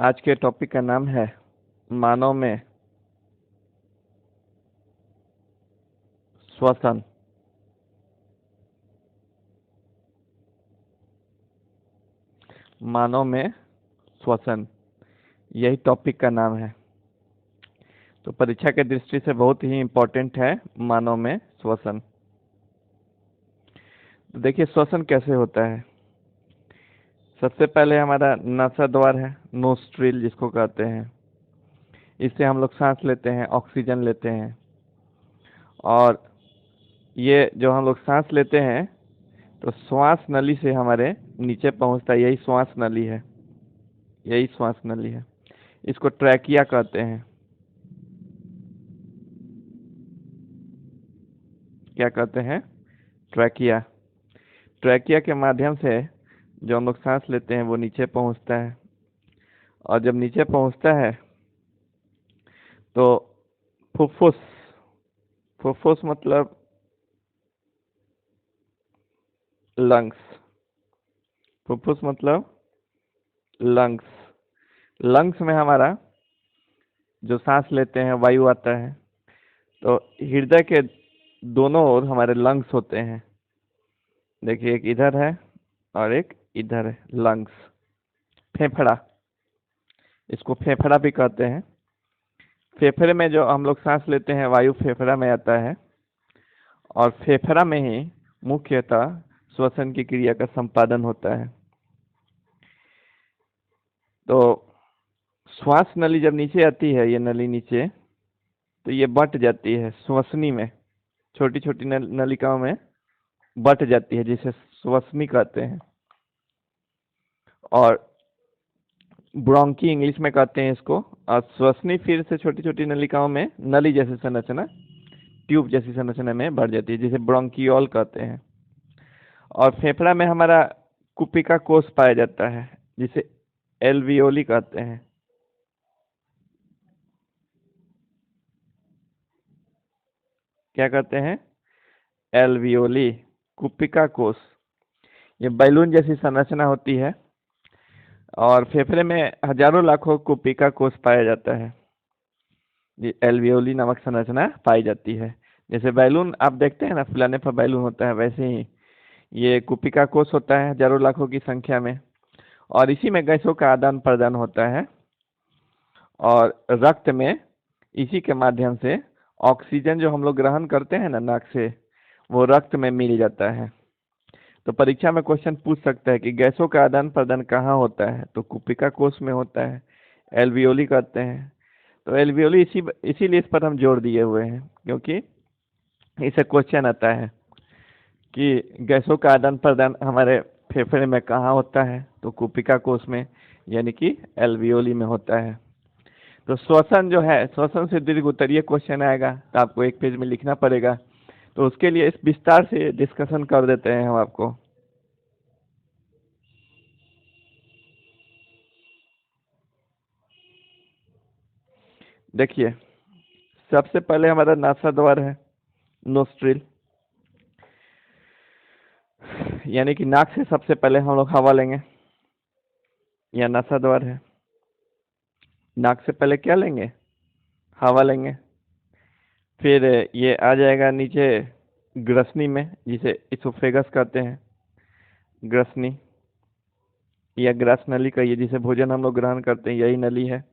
आज के टॉपिक का नाम है मानव में श्वसन। मानव में श्वसन, यही टॉपिक का नाम है। तो परीक्षा के दृष्टि से बहुत ही इम्पोर्टेंट है मानव में श्वसन। तो देखिए श्वसन कैसे होता है। सबसे पहले हमारा नासा द्वार है, नोस्ट्रिल जिसको कहते हैं। इससे हम लोग सांस लेते हैं, ऑक्सीजन लेते हैं। और ये जो हम लोग सांस लेते हैं तो श्वास नली से हमारे नीचे पहुंचता है, यही श्वास नली है, यही श्वास नली है। इसको ट्रैकिया कहते हैं। क्या कहते हैं? ट्रैकिया। ट्रैकिया के माध्यम से जो हम लोग सांस लेते हैं वो नीचे पहुंचता है, और जब नीचे पहुंचता है तो फुफ्फुस, फुफ्फुस मतलब लंग्स, फुफ्फुस मतलब लंग्स। लंग्स में हमारा जो सांस लेते हैं वायु आता है। तो हृदय के दोनों ओर हमारे लंग्स होते हैं। देखिए एक इधर है और एक इधर है, लंग्स। फेफड़ा, इसको फेफड़ा भी कहते हैं। फेफड़े में जो हम लोग सांस लेते हैं वायु फेफड़ा में आता है, और फेफड़ा में ही मुख्यतः श्वसन की क्रिया का संपादन होता है। तो श्वास नली जब नीचे आती है, ये नली नीचे, तो ये बट जाती है श्वसनी में, छोटी छोटी नलिकाओं में बट जाती है, जिसे श्वसनी कहते हैं। और ब्रोंकी इंग्लिश में कहते हैं इसको। और श्वसनी फिर से छोटी छोटी नलिकाओं में नली जैसी संरचना, ट्यूब जैसी संरचना में बढ़ जाती है, जिसे ब्रोंकियोल कहते हैं। और फेफड़ा में हमारा कुपिका कोष पाया जाता है, जिसे एल्वियोली कहते हैं। क्या कहते हैं? एल्वियोली, कुपिका कोष। ये बैलून जैसी संरचना होती है, और फेफड़े में हजारों लाखों कुपिका कोष पाया जाता है। ये एल्वियोली नामक संरचना पाई जाती है। जैसे बैलून आप देखते हैं ना, फुलाने पर बैलून होता है, वैसे ही ये कुपिका कोष होता है हजारों लाखों की संख्या में। और इसी में गैसों का आदान प्रदान होता है, और रक्त में इसी के माध्यम से ऑक्सीजन जो हम लोग ग्रहण करते हैं ना नाक से, वो रक्त में मिल जाता है। तो परीक्षा में क्वेश्चन पूछ सकता है कि गैसों का आदान प्रदान कहाँ होता है, तो कुपिका कोष में होता है, एल्वियोली कहते हैं। तो एल्वियोली इसीलिए इस पर हम जोर दिए हुए हैं, क्योंकि इसे क्वेश्चन आता है कि गैसों का आदान प्रदान हमारे फेफड़े में कहाँ होता है, तो कुपिका कोष में, यानी कि एल्वियोली में होता है। तो श्वसन जो है, श्वसन से दीर्घ उत्तरीय क्वेश्चन आएगा, तो आपको एक पेज में लिखना पड़ेगा। तो उसके लिए इस विस्तार से डिस्कशन कर देते हैं हम आपको। देखिए सबसे पहले हमारा नासा द्वार है, नोस्ट्रिल, यानी कि नाक से सबसे पहले हम लोग हवा लेंगे। यह नासा द्वार है। नाक से पहले क्या लेंगे? हवा लेंगे। फिर ये आ जाएगा नीचे ग्रसनी में, जिसे इसोफेगस कहते हैं। ग्रसनी या ग्रास नली कहिए, जिसे भोजन हम लोग ग्रहण करते हैं, यही नली है।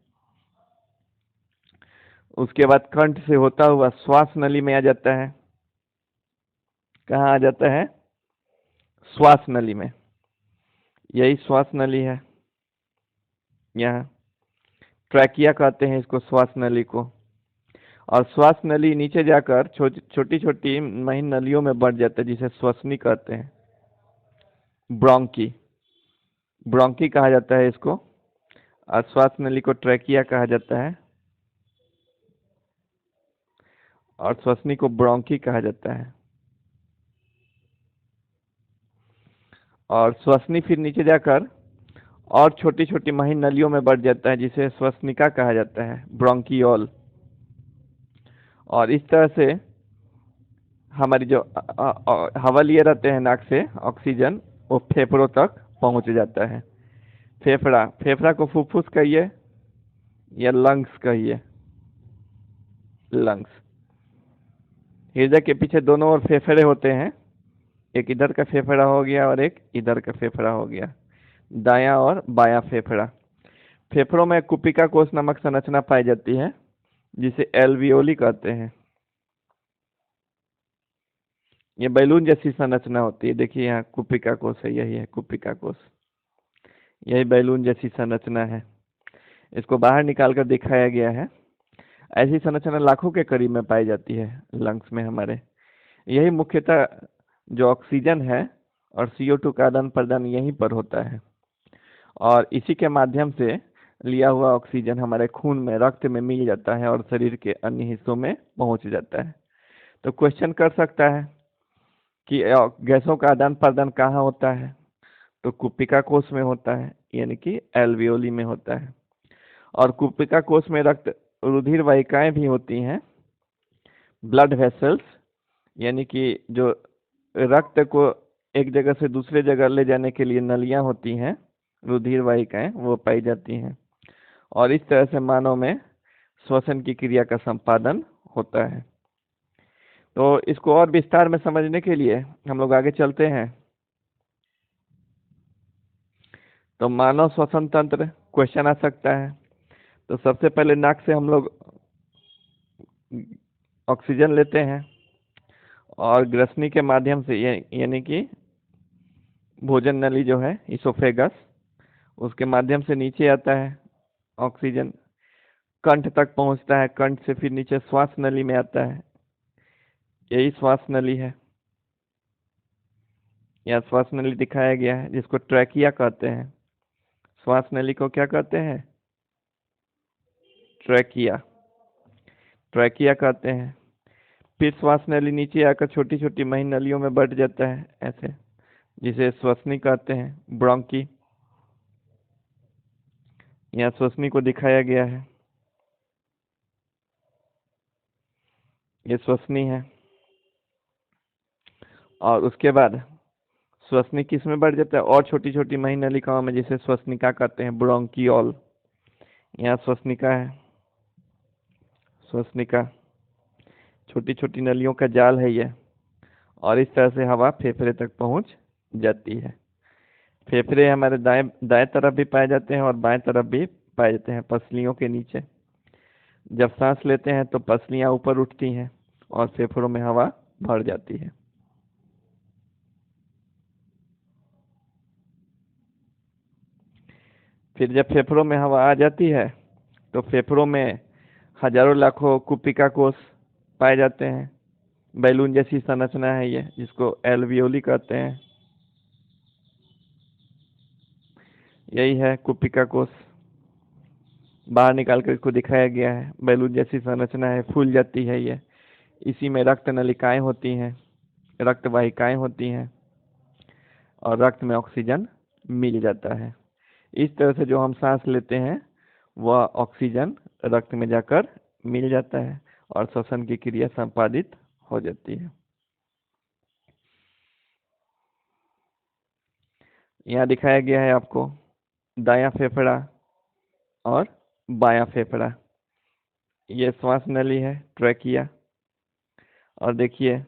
उसके बाद कंठ से होता हुआ श्वास नली में आ जाता है। कहाँ आ जाता है? श्वास नली में, यही श्वास नली है। यहाँ ट्रैकिया कहते हैं इसको, श्वास नली को। और श्वास नली नीचे जाकर छोटी छोटी महीन नलियों में बढ़ जाता है, जिसे श्वसनी कहते हैं। ब्रोंकी, ब्रोंकी कहा जाता है इसको, और श्वास नली को ट्रैकिया कहा जाता है, और श्वसनी को ब्रोंकी कहा जाता है। और श्वसनी फिर नीचे जाकर और छोटी छोटी महीन नलियों में बढ़ जाता है, जिसे श्वसनिका कहा जाता है, ब्रोंकियोल। और इस तरह से हमारी जो हवा लिए रहते हैं नाक से ऑक्सीजन, वो फेफड़ों तक पहुंच जाता है। फेफड़ा, फेफड़ा को फुफ्फुस कहिए, या लंग्स कहिए, लंग्स। हृदय के पीछे दोनों ओर फेफड़े होते हैं, एक इधर का फेफड़ा हो गया और एक इधर का फेफड़ा हो गया, दायां और बायां फेफड़ा। फेफड़ों में कुपिका कोष नामक संरचना पाई जाती है जिसे एल्वियोली कहते हैं। ये बैलून जैसी संरचना होती है, देखिए यहाँ कुपिका कोष है, यही है कुपिका कोष, यही बैलून जैसी संरचना है। इसको बाहर निकाल कर दिखाया गया है। ऐसी संरचना लाखों के करीब में पाई जाती है लंग्स में हमारे। यही मुख्यतः जो ऑक्सीजन है और CO2 का आदान प्रदान यहीं पर होता है, और इसी के माध्यम से लिया हुआ ऑक्सीजन हमारे खून में, रक्त में मिल जाता है और शरीर के अन्य हिस्सों में पहुंच जाता है। तो क्वेश्चन कर सकता है कि गैसों का आदान प्रदान कहाँ होता है, तो कुपिका कोष में होता है, यानी कि एल्वियोली में होता है। और कुपिका कोष में रक्त रुधिर वाहिकाएं भी होती हैं, ब्लड वेसल्स, यानी कि जो रक्त को एक जगह से दूसरे जगह ले जाने के लिए नलियां होती हैं, रुधिर वाहिकाएं, वो पाई जाती हैं। और इस तरह से मानव में श्वसन की क्रिया का संपादन होता है। तो इसको और विस्तार में समझने के लिए हम लोग आगे चलते हैं। तो मानव श्वसन तंत्र क्वेश्चन आ सकता है। तो सबसे पहले नाक से हम लोग ऑक्सीजन लेते हैं और ग्रसनी के माध्यम से, यानी कि भोजन नली जो है इसोफेगस, उसके माध्यम से नीचे आता है ऑक्सीजन, कंठ तक पहुंचता है, कंठ से फिर नीचे श्वास नली में आता है, यही श्वास नली है। यह श्वास नली दिखाया गया है जिसको ट्रैकिया कहते हैं। श्वास नली को क्या कहते हैं? ट्रैकिया, ट्रैकिया कहते हैं। फिर श्वास नली नीचे आकर छोटी छोटी महीन नलियों में बढ़ जाता है ऐसे, जिसे श्वसनी कहते हैं, ब्रोंकी। यहाँ श्वसनी को दिखाया गया है, ये श्वसनी है। और उसके बाद श्वसनी किस में बढ़ जाता है? और छोटी छोटी महीन नलिकाओं में, जिसे श्वसनिका कहते हैं, ब्रोंकियोल। यहाँ श्वसनिका है, श्वसनिका छोटी छोटी नलियों का जाल है ये, और इस तरह से हवा फेफड़े तक पहुंच जाती है। फेफड़े हमारे दाएं तरफ भी पाए जाते हैं और बाएं तरफ भी पाए जाते हैं, पसलियों के नीचे। जब सांस लेते हैं तो पसलियां ऊपर उठती हैं और फेफड़ों में हवा भर जाती है। फिर जब फेफड़ों में हवा आ जाती है तो फेफड़ों में हजारों लाखों कुपिका कोष पाए जाते हैं। बैलून जैसी संरचना है ये, जिसको एल्वियोली कहते हैं, यही है कुपिका कोष। बाहर निकाल कर इसको दिखाया गया है, बैलून जैसी संरचना है, फूल जाती है ये। इसी में रक्त नलिकाएं होती हैं, रक्त वाहिकाएं होती हैं, और रक्त में ऑक्सीजन मिल जाता है। इस तरह से जो हम सांस लेते हैं वह ऑक्सीजन रक्त में जाकर मिल जाता है और श्वसन की क्रिया संपादित हो जाती है। यहाँ दिखाया गया है आपको दायां फेफड़ा और बायां फेफड़ा। ये श्वास नली है, ट्रैकिया, और देखिए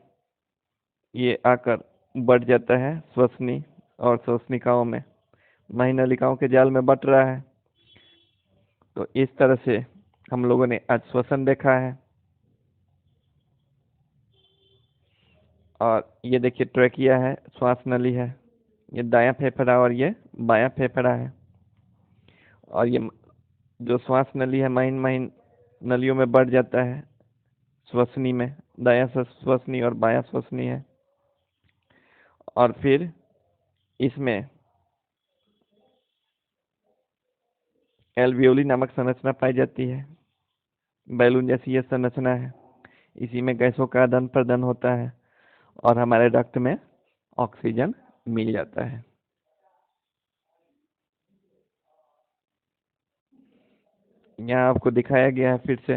ये आकर बढ़ जाता है श्वसनी और श्वसनिकाओं में, महीन नलिकाओं के जाल में बट रहा है। तो इस तरह से हम लोगों ने आज श्वसन देखा है। और ये देखिए ट्रैकिया है, श्वास नली है, ये दायां फेफड़ा और ये बायां फेफड़ा है। और ये जो श्वास नली है महीन महीन नलियों में बढ़ जाता है श्वसनी में, दायां श्वसनी और बायां श्वसनी है। और फिर इसमें एल्वियोली नामक संरचना पाई जाती है, बैलून जैसी यह संरचना है। इसी में गैसों का आदान प्रदान होता है और हमारे रक्त में ऑक्सीजन मिल जाता है। यहाँ आपको दिखाया गया है फिर से,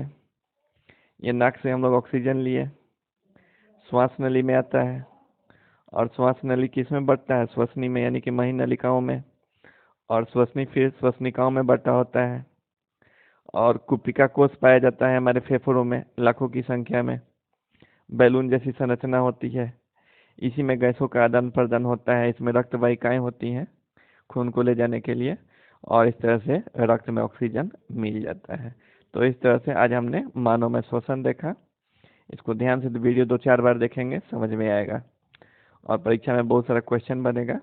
ये नाक से हम लोग ऑक्सीजन लिए, श्वास नली में आता है, और श्वास नली किस में बढ़ता है? श्वसनी में, यानी कि महीन नलिकाओं में, और श्वसनी फिर श्वसनिकाओं में बटा होता है। और कुपिका कोष पाया जाता है हमारे फेफड़ों में लाखों की संख्या में। बैलून जैसी संरचना होती है, इसी में गैसों का आदान प्रदान होता है। इसमें रक्त वाहिकाएं होती हैं खून को ले जाने के लिए, और इस तरह से रक्त में ऑक्सीजन मिल जाता है। तो इस तरह से आज हमने मानव में श्वसन देखा। इसको ध्यान से वीडियो 2-4 बार देखेंगे, समझ में आएगा, और परीक्षा में बहुत सारा क्वेश्चन बनेगा।